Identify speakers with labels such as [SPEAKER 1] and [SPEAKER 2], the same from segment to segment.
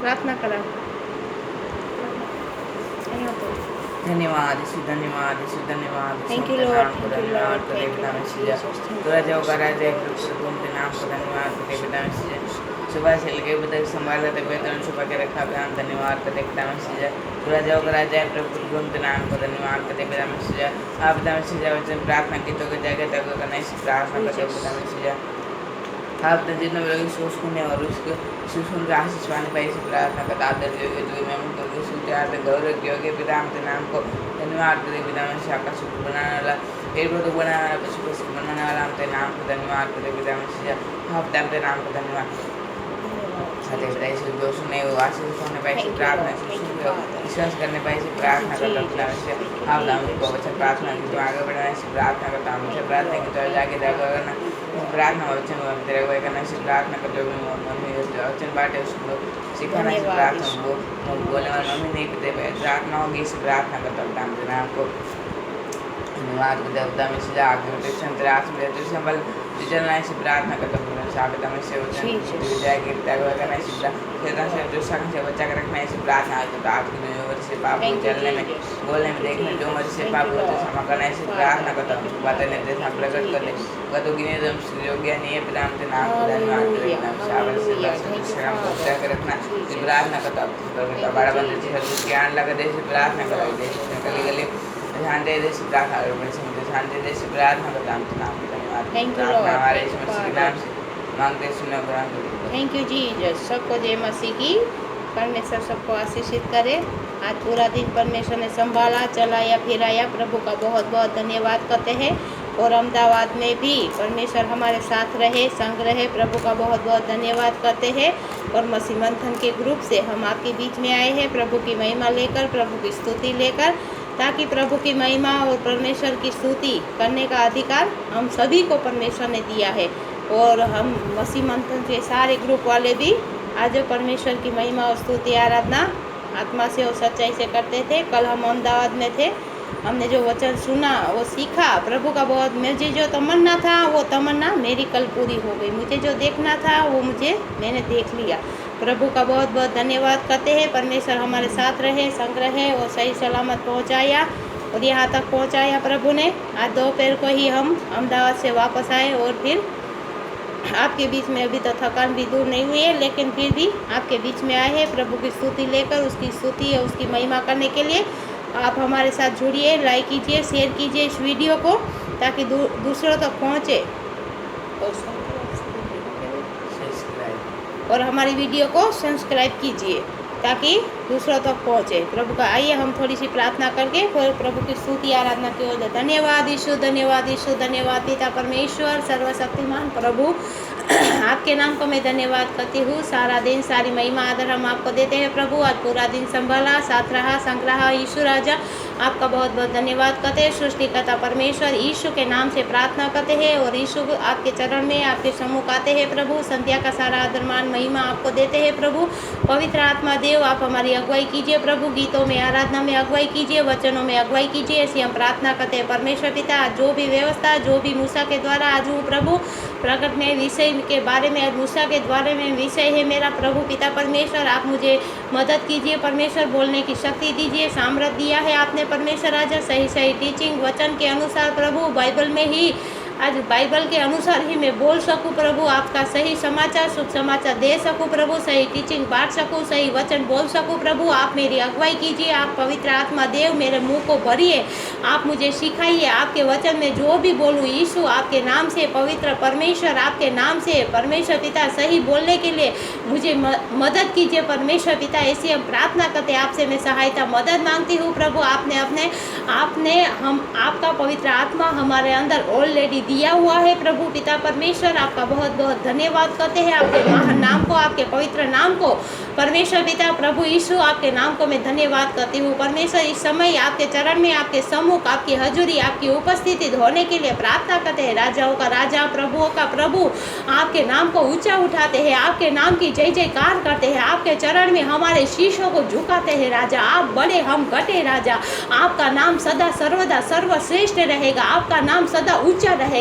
[SPEAKER 1] प्रार्थना करा।
[SPEAKER 2] धन्यवाद यीशु, धन्यवाद यीशु, धन्यवाद
[SPEAKER 1] थैंक यू
[SPEAKER 2] सुनते
[SPEAKER 1] लॉर्ड,
[SPEAKER 2] नाम को
[SPEAKER 1] थैंक यू
[SPEAKER 2] धन्यवाद
[SPEAKER 1] लॉर्ड,
[SPEAKER 2] करे
[SPEAKER 1] थैंक यू
[SPEAKER 2] पिता
[SPEAKER 1] लॉर्ड
[SPEAKER 2] मसीहा।
[SPEAKER 1] जीसस, थैंक
[SPEAKER 2] तुरा
[SPEAKER 1] यू
[SPEAKER 2] जो करा
[SPEAKER 1] जीसस,
[SPEAKER 2] जाए
[SPEAKER 1] थैंक यू
[SPEAKER 2] प्रभु
[SPEAKER 1] जीसस।
[SPEAKER 2] तुमके नाम को धन्यवाद करे पिता मसीहा। सुबह से लेके अभी तक संभाला ते वेतन छुपा के रखा पिता धन्यवाद करे पिता मसीहा। तुरा जो करा जाए प्रभु तुमके नाम को धन्यवाद करे पिता मसीहा। आप पिता मसीहा वचन प्रार्थना की तो के जाके तक करने से प्रार्थना करते पिता मसीहा। आप तो जितने लोग सोचने और उसको सुन के आशीष पाने पाए से प्रार्थना करता आदर योग्य तो मैं उनको सूत्र आदर गौरव योग्य पिता के नाम को धन्यवाद करे पिता में शाखा शुक्र बनाने वाला पेड़ पौधे बनाने वाला पशु पशु बनाने वाला हम तेरे नाम को धन्यवाद करे पिता में आप तेरे नाम को धन्यवाद साथे पिता इस जो सुने वो आशीष होने पाए से प्रार्थना सुन विश्वास करने पाए से प्रार्थना करता पिता में आप नाम को वचन प्रार्थना की तो आगे बढ़ाने से प्रार्थना करता हूँ मुझे प्रार्थना की तो जाके जाकर करना प्रार्थना वचन तेरे को करना से प्रार्थना करते हुए मम्मी वचन बाटे उसको सिखाना से प्रार्थना वो बोलने वाला मम्मी नहीं पीते प्रार्थना होगी इस प्रार्थना करता हूँ तेरे नाम को धन्यवाद को देवता में से आगे कृष्ण तेरे आस में तो संभल चलना से प्रार्थना करता हूँ साबिता में से वचन विजय की त्याग करना से खेलना से जो संग से बचा कर रखना से प्रार्थना करता आपकी नजर से पाप को चलने में बोलने में देखने जो मर्जी से पाप को क्षमा करना से प्रार्थना करता हूँ बातें नहीं देता प्रकट कर दे गतो की नियम योग्य नहीं पिता के नाम को धन्यवाद करना शाबाश से विश्राम को त्याग कर रखना से प्रार्थना करता हूँ बड़ा बंदे से हर ज्ञान लगा दे से प्रार्थना करा दे गली गली ध्यान दे दे से प्रार्थना कर ध्यान दे दे से प्रार्थना करता हूँ नाम को धन्यवाद
[SPEAKER 1] थैंक यू लॉर्ड,
[SPEAKER 2] हमारे मसीह के नाम से मांगते सुनो ग्रहण
[SPEAKER 1] थैंक यू जीसस। सबको जय मसीह की। परमेश्वर सबको आशीषित करे। आज पूरा दिन परमेश्वर ने संभाला, चलाया, फिराया। प्रभु का बहुत बहुत धन्यवाद करते हैं। और अहमदाबाद में भी परमेश्वर हमारे साथ रहे, संग रहे। प्रभु का बहुत बहुत धन्यवाद करते हैं। और मसीह मंथन के ग्रुप से हम आपके बीच में आए हैं प्रभु की महिमा लेकर, प्रभु की स्तुति लेकर, ताकि प्रभु की महिमा और परमेश्वर की स्तुति करने का अधिकार हम सभी को परमेश्वर ने दिया है। और हम मसीह मंथन के सारे ग्रुप वाले भी आज परमेश्वर की महिमा और स्तुति आराधना आत्मा से और सच्चाई से करते थे। कल हम अहमदाबाद में थे, हमने जो वचन सुना वो सीखा। प्रभु का बहुत, मुझे जो तमन्ना था वो तमन्ना मेरी कल पूरी हो गई। मुझे जो देखना था वो मैंने देख लिया। प्रभु का बहुत बहुत धन्यवाद करते हैं। परमेश्वर हमारे साथ रहे, संग रहे और सही सलामत पहुंचाया और यहाँ तक पहुंचाया प्रभु ने। आज दोपहर को ही हम अहमदाबाद से वापस आए और फिर आपके बीच में अभी तो थकान भी दूर नहीं हुई है, लेकिन फिर भी आपके बीच में आए हैं प्रभु की स्तुति लेकर, उसकी स्तुति और उसकी महिमा करने के लिए। आप हमारे साथ जुड़िए, लाइक कीजिए, शेयर कीजिए इस वीडियो को, ताकि दूसरों तक पहुँचे और हमारी वीडियो को सब्सक्राइब कीजिए ताकि दूसरों तक पहुँचे। प्रभु का आइए हम थोड़ी सी प्रार्थना करके फिर प्रभु की स्तुति आराधना की ओर। धन्यवाद यीशु, धन्यवाद यीशु, धन्यवाद पिता परमेश्वर सर्वशक्तिमान प्रभु। आपके नाम को मैं धन्यवाद करती हूँ। सारा दिन सारी महिमा आदर हम आपको देते हैं प्रभु। आज पूरा दिन संभाला, साथ रहा, संग रहा यीशु राजा, आपका बहुत बहुत धन्यवाद करते हैं। सृष्टिकर्ता परमेश्वर यीशु के नाम से प्रार्थना करते हैं और यीशु आपके चरण में आपके सम्मुख आते हैं प्रभु। संध्या का सारा आदर मान महिमा आपको देते हैं प्रभु। पवित्र आत्मा देव आप हमारी अगुवाई कीजिए प्रभु। गीतों में, आराधना में अगुवाई कीजिए, वचनों में अगुवाई कीजिए, ऐसी हम प्रार्थना करते हैं परमेश्वर पिता। जो भी व्यवस्था, जो भी मूसा के द्वारा आज वो प्रभु प्रकट में विषय के बारे में, मूसा के द्वारा में विषय है मेरा प्रभु पिता परमेश्वर, आप मुझे मदद कीजिए परमेश्वर। बोलने की शक्ति दीजिए, सामर्थ दिया है आपने परमेश्वर राजा। सही सही टीचिंग वचन के अनुसार प्रभु, बाइबल में ही, आज बाइबल के अनुसार ही मैं बोल सकूं प्रभु। आपका सही समाचार, शुभ समाचार दे सकूं प्रभु। सही टीचिंग बांट सकूं, सही वचन बोल सकूं प्रभु। आप मेरी अगुवाई कीजिए। आप पवित्र आत्मा देव मेरे मुंह को भरिए, आप मुझे सिखाइए। आपके वचन में जो भी बोलूं यीशु आपके नाम से, पवित्र परमेश्वर आपके नाम से परमेश्वर पिता, सही बोलने के लिए मुझे मदद कीजिए परमेश्वर पिता। ऐसी हम प्रार्थना करते हैं आपसे, मैं सहायता मदद मांगती हूँ प्रभु। आपने हम आपका पवित्र आत्मा हमारे अंदर ऑलरेडी दिया हुआ है प्रभु पिता परमेश्वर। आपका बहुत बहुत धन्यवाद करते हैं। आपके महान नाम को, आपके पवित्र नाम को परमेश्वर पिता प्रभु यीशु आपके नाम को मैं धन्यवाद करती हूँ परमेश्वर। इस समय आपके चरण में, आपके सम्मुख, आपकी हजूरी, आपकी उपस्थिति होने के लिए प्रार्थना करते हैं। राजाओं का राजा, प्रभुओं का प्रभु, आपके नाम को ऊंचा उठाते हैं, आपके नाम की जय जयकार करते हैं, आपके चरण में हमारे शीशों को झुकाते हैं राजा। आप बड़े, हम घटे राजा। आपका नाम सदा सर्वदा सर्वश्रेष्ठ रहेगा, आपका नाम सदा ऊंचा रहेगा।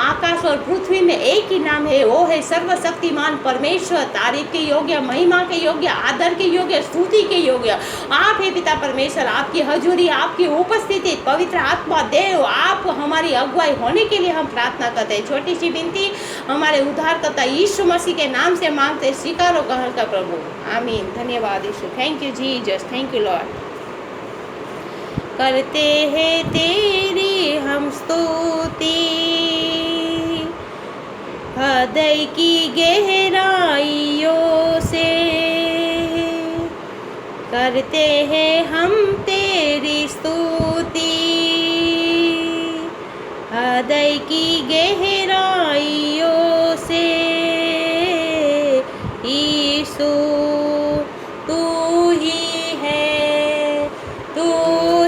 [SPEAKER 1] आकाश और पृथ्वी में एक ही नाम है, वो है सर्वशक्तिमान परमेश्वर। तारीफ के योग्य, महिमा के योग्य, आदर के योग्य, स्तुति के योग्य आप हे पिता परमेश्वर। आपकी हजूरी, आपकी उपस्थिति, पवित्र आत्मा देव, आप हमारी अगुवाई होने के लिए हम प्रार्थना करते हैं। छोटी सी विनती हमारे उद्धारकर्ता यीशु मसीह के नाम से मांगते, स्वीकारो ग्रहण का प्रभु, आमीन। धन्यवाद यीशु, thank you Jesus, thank you Lord. करते हैं तेरी हम स्तुति हृदय की गहराइयों से, करते हैं हम तेरी स्तुति हृदय की गहराइयों से। यीशु तू ही है, तू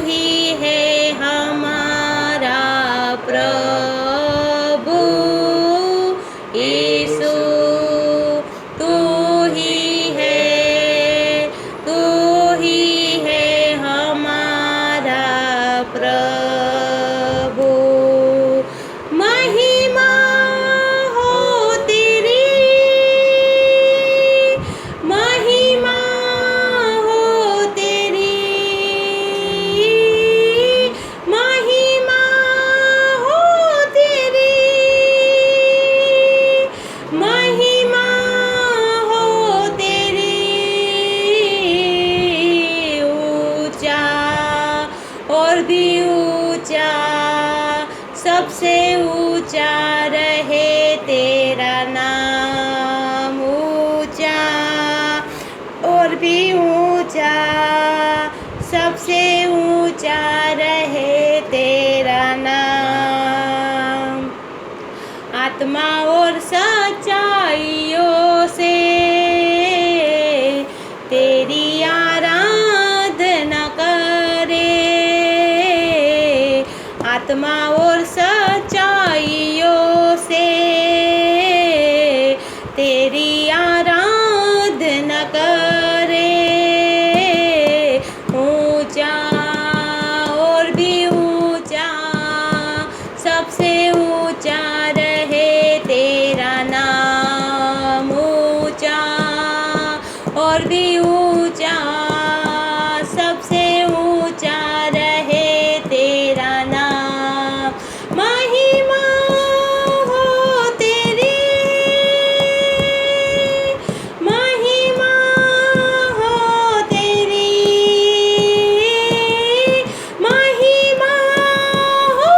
[SPEAKER 1] ही है हमारा प्रभु। यीशु तू ही है, तू ही है हमारा प्रभु। महिमा हो तेरी, महिमा हो तेरी, महिमा हो तेरी, महिमा हो तेरी। ऊंचा और भी ऊंचा, सबसे ऊंचा रहे तेरा नाम। ऊंचा और भी ऊंचा, सबसे ऊंचा रहे तेरा नाम। आत्मा और सच्चाइयों से तेरी आराधना करे, आत्मा और सच्चाइयों से तेरी आराधना करे। ऊंचा और भी ऊंचा, सबसे ऊंचा रहे तेरा नाम। ऊंचा और भी ऊंचा, सबसे ऊंचा रहे तेरा नाम। महिमा हो तेरी, महिमा हो तेरी, महिमा हो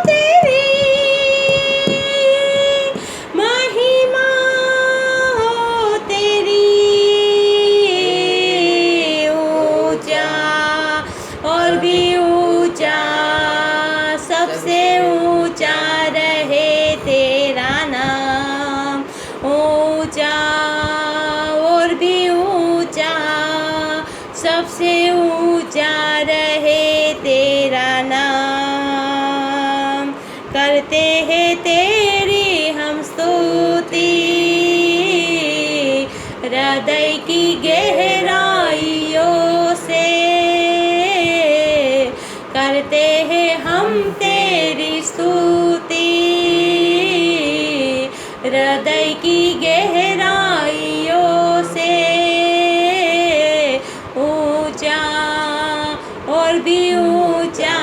[SPEAKER 1] तेरी, महिमा हो तेरी। ऊंचा और भी ऊंचा, सबसे ऊंचा रहे तेरा नाम। ऊंचा और भी ऊंचा, सबसे ऊंचा रहे तेरा नाम। करते हैं तेरी हम स्तुति हृदय की गहराइयों से, करते हैं हम तेरी स्तुति हृदय की गहराइयों से। ऊंचा और भी ऊंचा,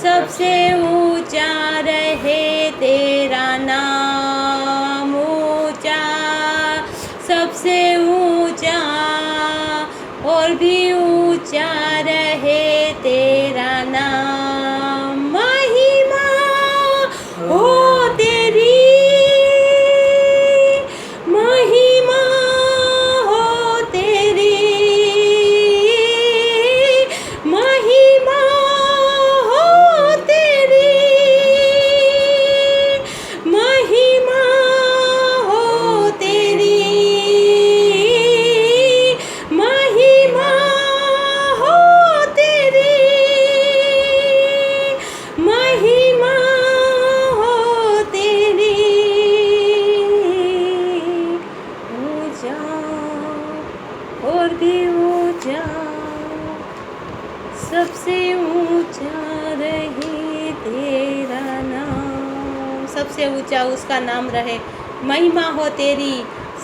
[SPEAKER 1] सबसे ऊंचा रहे तेरा नाम। ऊंचा, सबसे ऊंचा और भी ऊंचा रहे तेरा नाम। महिमा हो तेरी, महिमा हो तेरी, महिमा हो तेरी, महिमा हो तेरी, महिमा हो तेरी, महिमा हो तेरी। ऊंचा और भी ऊंचा, सबसे ऊंचा रहे तेरा नाम। सबसे ऊंचा उसका नाम रहे। महिमा हो तेरी,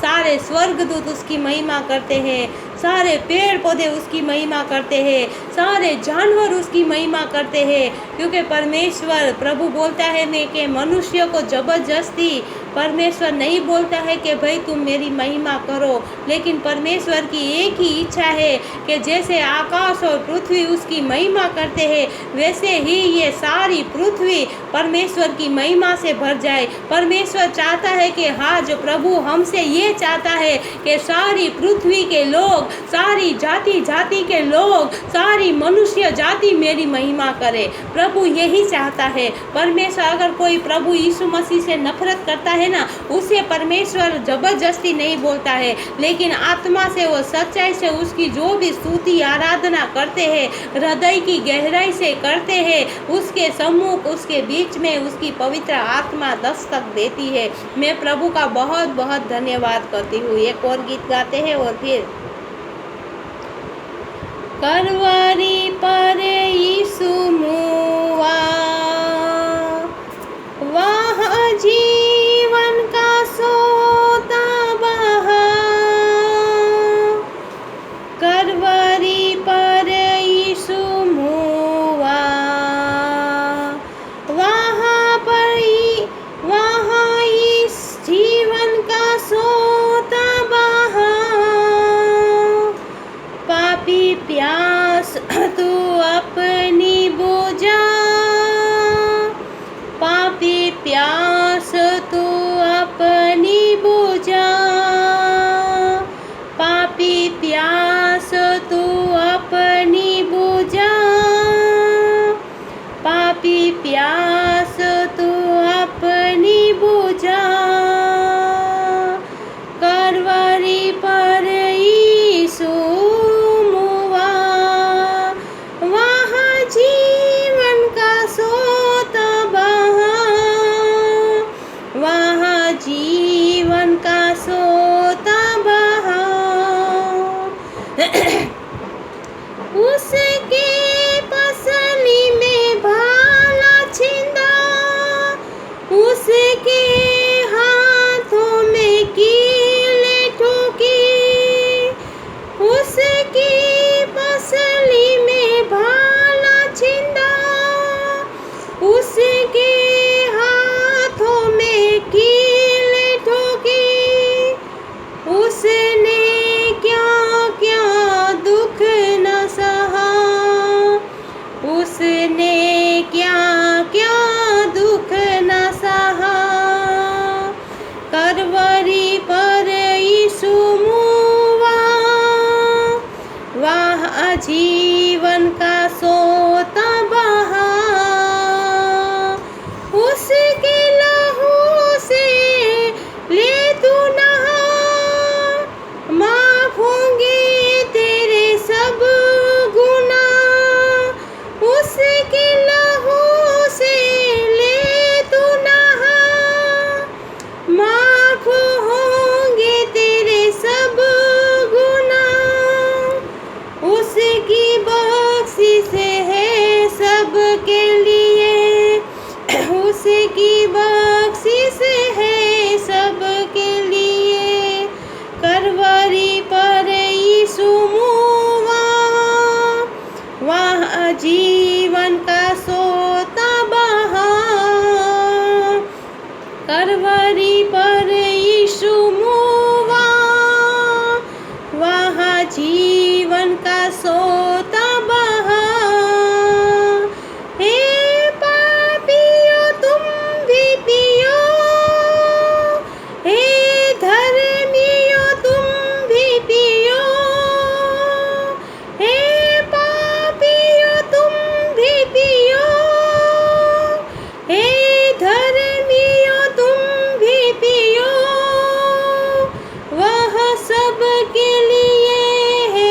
[SPEAKER 1] सारे स्वर्गदूत उसकी महिमा करते हैं, सारे पेड़ पौधे उसकी महिमा करते हैं, सारे जानवर उसकी महिमा करते हैं। क्योंकि परमेश्वर प्रभु बोलता है मैं कि मनुष्य को जबरदस्ती परमेश्वर नहीं बोलता है कि भाई तुम मेरी महिमा करो, लेकिन परमेश्वर की एक ही इच्छा है कि जैसे आकाश और पृथ्वी उसकी महिमा करते हैं, वैसे ही ये सारी पृथ्वी परमेश्वर की महिमा से भर जाए। परमेश्वर चाहता है कि हाँ, जो प्रभु हमसे ये चाहता है कि सारी पृथ्वी के लोग, सारी जाति जाति के लोग, सारी मनुष्य जाति मेरी महिमा करे। प्रभु यही चाहता है। परमेश्वर अगर कोई प्रभु यीशु मसीह से नफरत करता है ना, उसे परमेश्वर जबरदस्ती नहीं बोलता है, लेकिन आत्मा से वो सच्चाई से उसकी जो भी स्तुति आराधना करते हैं, हृदय की गहराई से करते हैं, उसके सम्मुख उसके बीच में उसकी पवित्र आत्मा दस्तक देती है। मैं प्रभु का बहुत बहुत धन्यवाद करती हूँ। एक और गीत गाते हैं और फिर करवारी पर यीशु मुआ, वहाँ जीवन का सोता बहा। करवारी पर यीशु मुआ, वहाँ इस जीवन का सोता बहा। पापी प्यास तू अपनी बुझा, पापी प्यास तू अपनी बुझा, पापी प्यास तू अपनी बुझा, पापी प्यास तू अपनी बुझा। करवरी पर यीशु मुआ, वहाँ जीवन का सोता बहा, वहाँ जीवन का सोता बहा। उसके पसली में भाला छिंदा, उसके हाथों में कीले ठोकी, उसकी पसली में भाला छिंदा, उसके हाथों में कीले ठोकी। उसने क्या क्या दुख न सहा, उसने क्या क्या दुख न सहा। करवरी पर यीशु मुआ, वहाँ जीवन का सोता बहा। उसके लहू से ले तू नहा, माफ होंगे तेरे सब गुनाह। उसके लहू से ले तू नहा, माफ होंगे तेरे सब गुनाह। उसकी बख्शिश है सबके लिए, उसकी बख्शिश है सबके लिए। करवरी पर यीशु मुआ, वहाँ जीवन का सोता बहा। करवरी पर यीशु मुआ, वहाँ जीवन का सोता बहा। हे पापियों तुम भी पियो, हे धर्मियों तुम भी पियो, हे पापियों तुम भी पियो, हे धर्मियों तुम भी पियो। वह सबके लिए है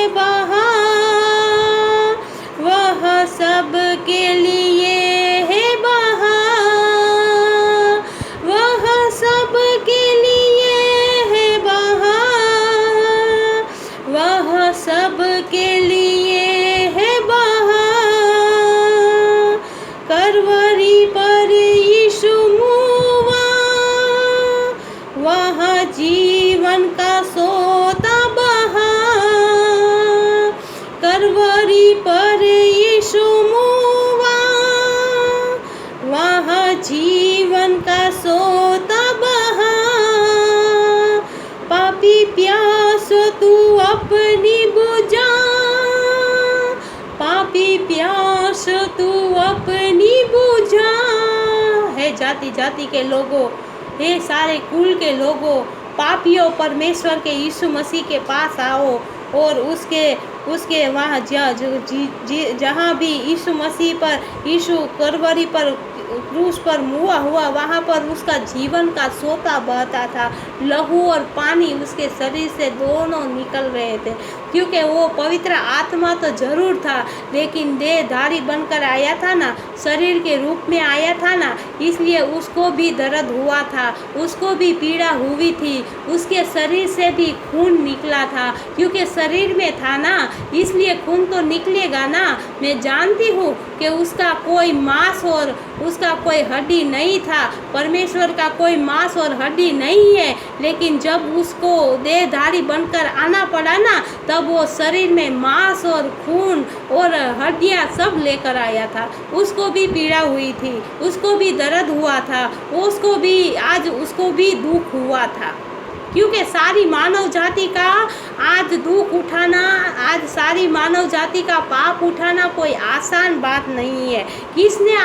[SPEAKER 1] तू अपनी बुझा, पापी प्यास तू अपनी बुझा। हे जाति जाति के लोगों, हे सारे कुल के लोगों, पापियों, परमेश्वर के यीशु मसीह के पास आओ और उसके वहाँ जहाँ भी यीशु मसीह पर, यीशु करवरी पर, क्रूस पर मुआ हुआ, वहाँ पर उसका जीवन का सोता बहता था। लहू और पानी उसके शरीर से दोनों निकल रहे थे, क्योंकि वो पवित्र आत्मा तो जरूर था, लेकिन देहधारी बनकर आया था ना, शरीर के रूप में आया था ना, इसलिए उसको भी दर्द हुआ था, उसको भी पीड़ा हुई थी, उसके शरीर से भी खून निकला था, क्योंकि शरीर में था ना, इसलिए खून तो निकलेगा ना। मैं जानती हूँ कि उसका कोई मांस और उसका कोई हड्डी नहीं था, परमेश्वर का कोई मांस और हड्डी नहीं है, लेकिन जब उसको देहधारी बनकर आना पड़ा ना, तब वो शरीर में मांस और खून और हड्डियाँ सब लेकर आया था। उसको भी पीड़ा हुई थी, उसको भी दर्द हुआ था, उसको भी दुख हुआ था, क्योंकि सारी मानव जाति का आज दुख उठाना, आज सारी मानव जाति का पाप उठाना कोई आसान बात नहीं है। किसने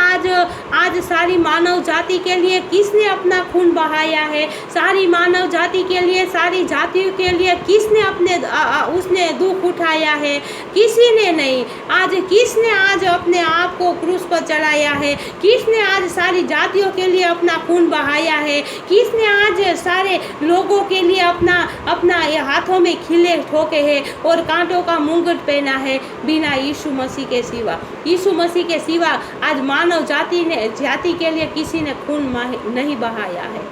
[SPEAKER 1] आज सारी मानव जाति के लिए किसने अपना खून बहाया है? सारी मानव जाति के लिए, सारी जातियों के लिए किसने उसने दुख उठाया है? किसी ने नहीं। किसने आज अपने आप को क्रूस पर चढ़ाया है? किसने आज सारी जातियों के लिए अपना खून बहाया है? किसने आज सारे लोगों के लिए अपना ये हाथों में खिले ठोके हैं और कांटों का मुकुट पहना है? बिना यीशु मसीह के सिवा, यीशु मसीह के सिवा आज मानव जाति के लिए किसी ने खून नहीं बहाया है।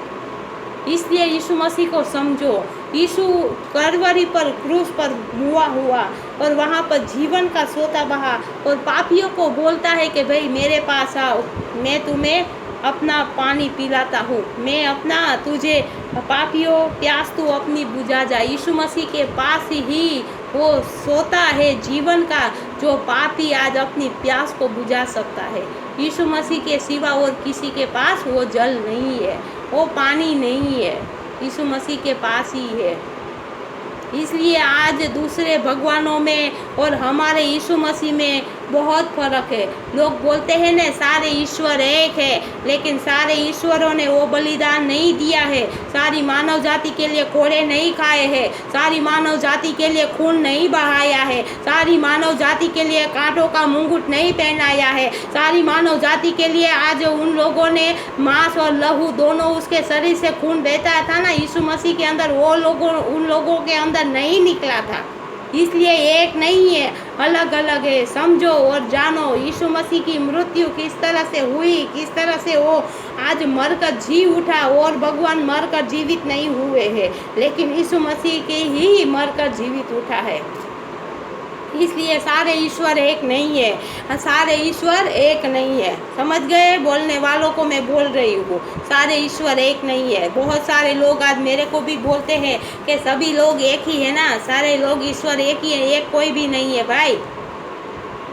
[SPEAKER 1] इसलिए यीशु मसीह को समझो। यीशु करवरी पर, क्रूस पर मुआ हुआ और वहाँ पर जीवन का सोता बहा और पापियों को बोलता है कि भाई मेरे पास आओ, मैं तुम्हें अपना पानी पिलाता हूँ, मैं अपना तुझे, पापियों प्यास तू अपनी बुझा जा। यीशु मसीह के पास ही वो सोता है जीवन का, जो पापी आज अपनी प्यास को बुझा सकता है। यीशु मसीह के सिवा और किसी के पास वो जल नहीं है, वो पानी नहीं है, यीशु मसीह के पास ही है। इसलिए आज दूसरे भगवानों में और हमारे यीशु मसीह में बहुत फर्क है। लोग बोलते हैं ना सारे ईश्वर एक है, लेकिन सारे ईश्वरों ने वो बलिदान नहीं दिया है, सारी मानव जाति के लिए कोड़े नहीं खाए हैं, सारी मानव जाति के लिए खून नहीं बहाया है, सारी मानव जाति के लिए कांटों का मुकुट नहीं पहनाया है, सारी मानव जाति के लिए आज उन लोगों ने मांस और लहू दोनों, उसके शरीर से खून बहता था ना यीशु मसीह के अंदर, उन लोगों के अंदर नहीं निकला था। इसलिए एक नहीं है, अलग अलग है। समझो और जानो यीशु मसीह की मृत्यु किस तरह से हुई, किस तरह से वो आज मरकर जी उठा। और भगवान मरकर जीवित नहीं हुए हैं, लेकिन यीशु मसीह के ही मरकर जीवित उठा है। इसलिए सारे ईश्वर एक नहीं है, सारे ईश्वर एक नहीं है। समझ गए? बोलने वालों को मैं बोल रही हूँ, सारे ईश्वर एक नहीं है। बहुत सारे लोग आज मेरे को भी बोलते हैं कि सभी लोग एक ही है ना, सारे लोग ईश्वर एक ही है, एक कोई भी नहीं है। भाई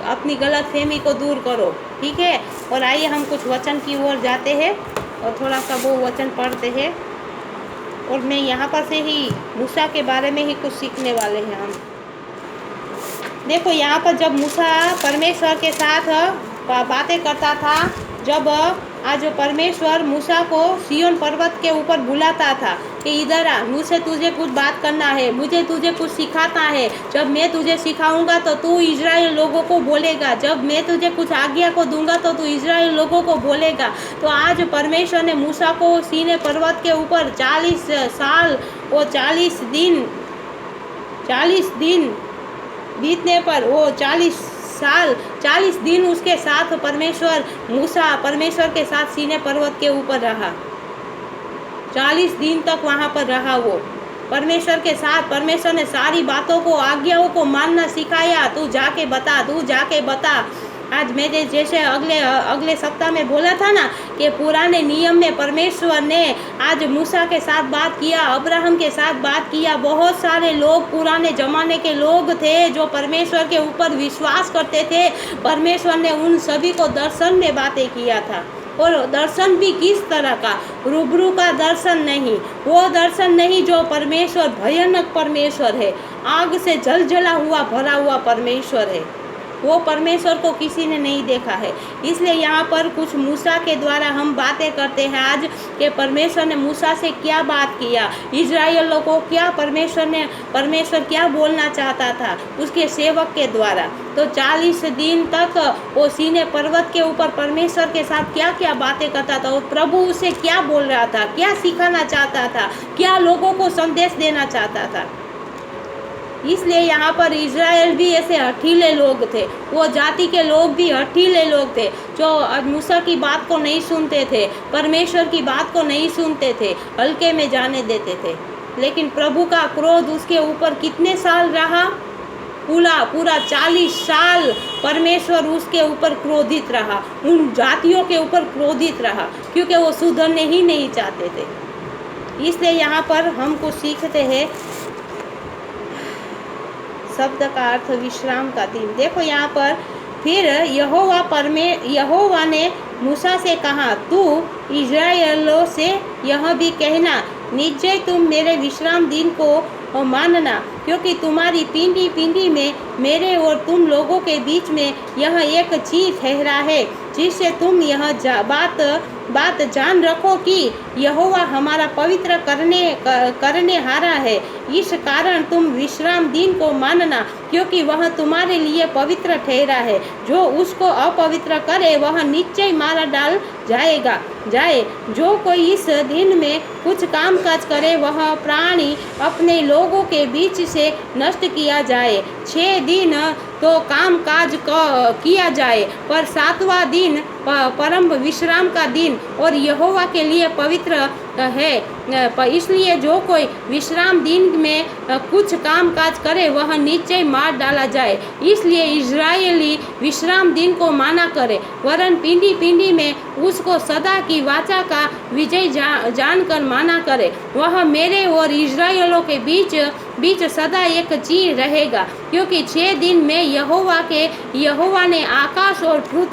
[SPEAKER 1] अपनी गलतफहमी को दूर करो, ठीक है? और आइए हम कुछ वचन की ओर जाते हैं और थोड़ा सा वो वचन पढ़ते हैं। और मैं यहाँ पर से ही मूसा के बारे में ही कुछ सीखने वाले हैं हम। देखो यहाँ पर जब मूसा परमेश्वर के साथ बातें करता था, जब आज परमेश्वर मूसा को सिय्योन पर्वत के ऊपर बुलाता था कि इधर आ, मुझसे तुझे कुछ बात करना है, मुझे तुझे कुछ सिखाता है। जब मैं तुझे सिखाऊंगा तो तू इजराइल लोगों को बोलेगा, जब मैं तुझे कुछ आज्ञा को दूंगा तो तू इजराइल लोगों को बोलेगा। तो आज परमेश्वर ने मूसा को सीने पर्वत के ऊपर 40 साल और 40 दिन बीतने पर वो 40 दिन उसके साथ मूसा परमेश्वर के साथ सीने पर्वत के ऊपर रहा। 40 दिन तक वहाँ पर रहा वो परमेश्वर के साथ। परमेश्वर ने सारी बातों को, आज्ञाओं को मानना सिखाया। तू जाके बता। आज मैंने जैसे अगले सप्ताह में बोला था ना कि पुराने नियम में परमेश्वर ने आज मूसा के साथ बात किया, अब्राहम के साथ बात किया। बहुत सारे लोग पुराने ज़माने के लोग थे जो परमेश्वर के ऊपर विश्वास करते थे। परमेश्वर ने उन सभी को दर्शन में बातें किया था। और दर्शन भी किस तरह का, रूबरू का दर्शन नहीं, वो दर्शन नहीं जो परमेश्वर भयानक परमेश्वर है, आग से जलजला हुआ भरा हुआ परमेश्वर है, वो परमेश्वर को किसी ने नहीं देखा है। इसलिए यहाँ पर कुछ मूसा के द्वारा हम बातें करते हैं आज कि परमेश्वर ने मूसा से क्या बात किया, इजराइलों को क्या परमेश्वर क्या बोलना चाहता था उसके सेवक के द्वारा। तो 40 दिन तक वो सीने पर्वत के ऊपर परमेश्वर के साथ क्या क्या बातें करता था, और प्रभु उसे क्या बोल रहा था, क्या सिखाना चाहता था, क्या लोगों को संदेश देना चाहता था। इसलिए यहाँ पर इज़राइल भी ऐसे हठीले लोग थे, वो जाति के लोग भी हठीले लोग थे जो मूसा की बात को नहीं सुनते थे, परमेश्वर की बात को नहीं सुनते थे, हल्के में जाने देते थे। लेकिन प्रभु का क्रोध उसके ऊपर कितने साल रहा, पूरा 40 साल परमेश्वर उसके ऊपर क्रोधित रहा, उन जातियों के ऊपर क्रोधित रहा, क्योंकि वो सुधरने ही नहीं चाहते थे। इसलिए यहाँ पर हमको सीखते हैं शब्द का अर्थ विश्राम का दिन। देखो यहाँ पर फिर यहोवा ने मूसा से कहा, तू इज़राइलों से यह भी कहना, निश्चय तुम मेरे विश्राम दिन को मानना, क्योंकि तुम्हारी पीढ़ी पीढ़ी में मेरे और तुम लोगों के बीच में यह एक चीज ठहरा है, जिससे तुम यह बात जान रखो कि यहोवा हमारा पवित्र करने हारा है। इस कारण तुम विश्राम दिन को मानना, क्योंकि वह तुम्हारे लिए पवित्र ठहरा है। जो उसको अपवित्र करे वह निश्चय मारा डाल जाए। जो कोई इस दिन में कुछ काम काज करे वह प्राणी अपने लोगों के बीच से नष्ट किया जाए। 6 दिन तो काम काज किया जाए, पर 7वां दिन परम विश्राम का दिन और यहोवा के लिए पवित्र है। इसलिए जो कोई विश्राम दिन में कुछ काम काज करे वह निश्चय मार डाला जाए। इसलिए इजरायली विश्राम दिन को माना करे, वरन पीढ़ी पीढ़ी में उसको सदा की वाचा का विजय जानकर माना करे। वह मेरे और इजरायलों के बीच सदा एक चीज रहेगा, क्योंकि 6 दिन में यहोवा ने आकाश और पृथ्वी